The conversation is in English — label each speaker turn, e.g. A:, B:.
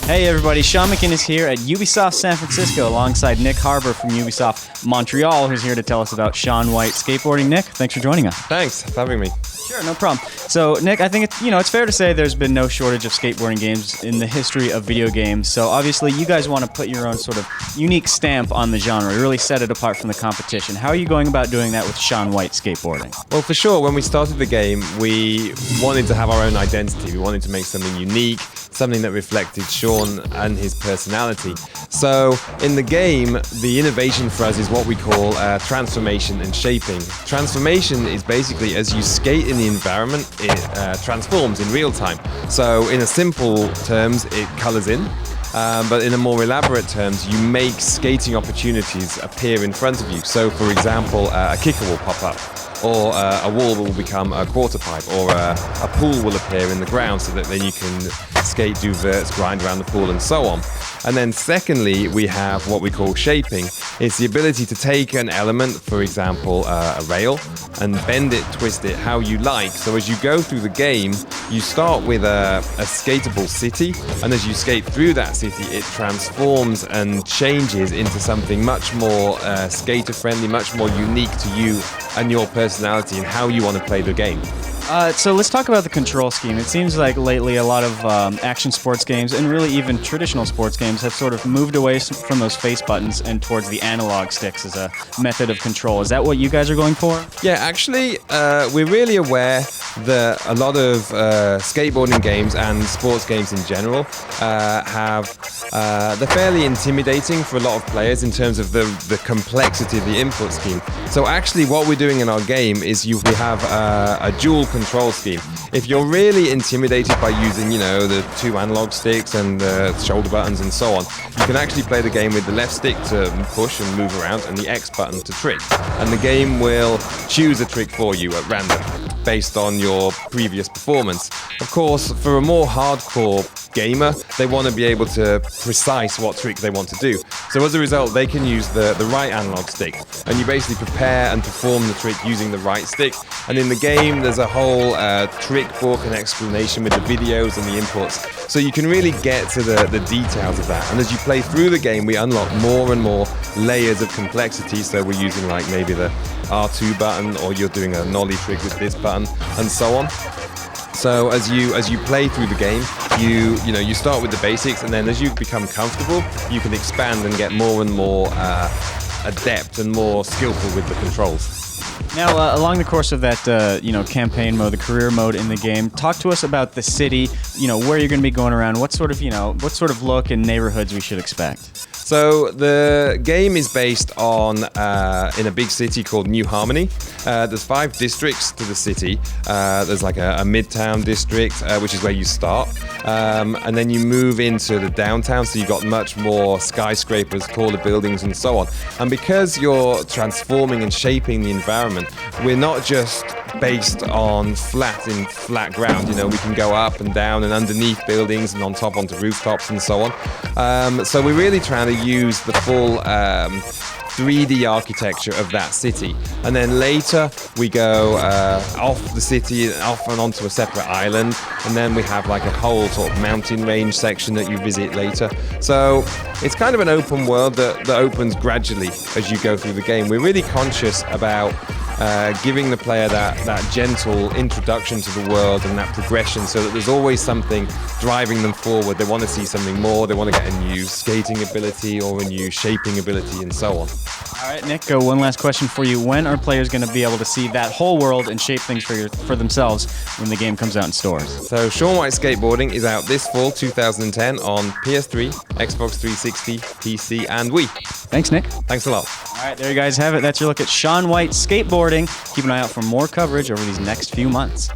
A: Hey everybody, Sean McInnes here at Ubisoft San Francisco alongside Nick Harper from Ubisoft Montreal, who's here to tell us about Shaun White Skateboarding. Nick, thanks for joining us.
B: Thanks for having me.
A: Sure, no problem. So, Nick, I think it's fair to say there's been no shortage of skateboarding games in the history of video games. So, obviously, you guys want to put your own sort of unique stamp on the genre, really set it apart from the competition. How are you going about doing that with Shaun White Skateboarding?
B: Well, for sure, when we started the game, we wanted to have our own identity. We wanted to make something unique, something that reflected Shaun and his personality. So, in the game, the innovation for us is what we call transformation and shaping. Transformation is basically as you skate in the environment, it transforms in real time. So in a simple terms, it colors in, but in a more elaborate terms, you make skating opportunities appear in front of you. So for example, a kicker will pop up, or a wall will become a quarter pipe, or a pool will appear in the ground so that then you can skate, do verts, grind around the pool, and so on. And then secondly, we have what we call shaping. It's the ability to take an element, for example, a rail, and bend it, twist it how you like. So as you go through the game, you start with a skatable city, and as you skate through that city, it transforms and changes into something much more skater-friendly, much more unique to you and your personality and how you want to play the game.
A: So let's talk about the control scheme. It seems like lately a lot of action sports games, and really even traditional sports games, have sort of moved away from those face buttons and towards the analog sticks as a method of control. Is that what you guys are going for?
B: Yeah, actually, we're really aware that a lot of skateboarding games and sports games in general they're fairly intimidating for a lot of players in terms of the complexity of the input scheme. So actually what we're doing in our game is we have a dual control scheme. If you're really intimidated by using, the two analog sticks and the shoulder buttons and so on, you can actually play the game with the left stick to push and move around and the X button to trick. And the game will choose a trick for you at random based on your previous performance. Of course, for a more hardcore gamer, they want to be able to precise what trick they want to do. So as a result, they can use the right analog stick, and you basically prepare and perform the trick using the right stick. And in the game, there's a whole trick book and explanation with the videos and the inputs. So you can really get to the details of that. And as you play through the game, we unlock more and more layers of complexity. So we're using like maybe the R2 button, or you're doing a nollie trick with this button, and so on. So as you play through the game, you start with the basics, and then as you become comfortable, you can expand and get more and more adept and more skillful with the controls.
A: Now, along the course of that, campaign mode, the career mode in the game, talk to us about the city. Where you're going to be going around. What sort of look and neighborhoods we should expect.
B: So the game is based on in a big city called New Harmony. There's 5 districts to the city. There's like a midtown district, which is where you start, and then you move into the downtown. So you've got much more skyscrapers, taller buildings, and so on. And because you're transforming and shaping the environment, we're not just based on flat ground. We can go up and down and underneath buildings and on top onto rooftops and so on. So we're really trying to use the full 3D architecture of that city. And then later we go off the city, off and onto a separate island, and then we have like a whole sort of mountain range section that you visit later. So it's kind of an open world that opens gradually as you go through the game. We're really conscious about giving the player that gentle introduction to the world and that progression, so that there's always something driving them forward. They want to see something more, they want to get a new skating ability or a new shaping ability, and so on.
A: All right, Nick, one last question for you. When are players going to be able to see that whole world and shape things for themselves when the game comes out in stores?
B: So Shaun White Skateboarding is out this fall 2010 on PS3, Xbox 360, PC, and Wii.
A: Thanks, Nick.
B: Thanks a lot.
A: All right, there you guys have it. That's your look at Shaun White Skateboarding. Keep an eye out for more coverage over these next few months.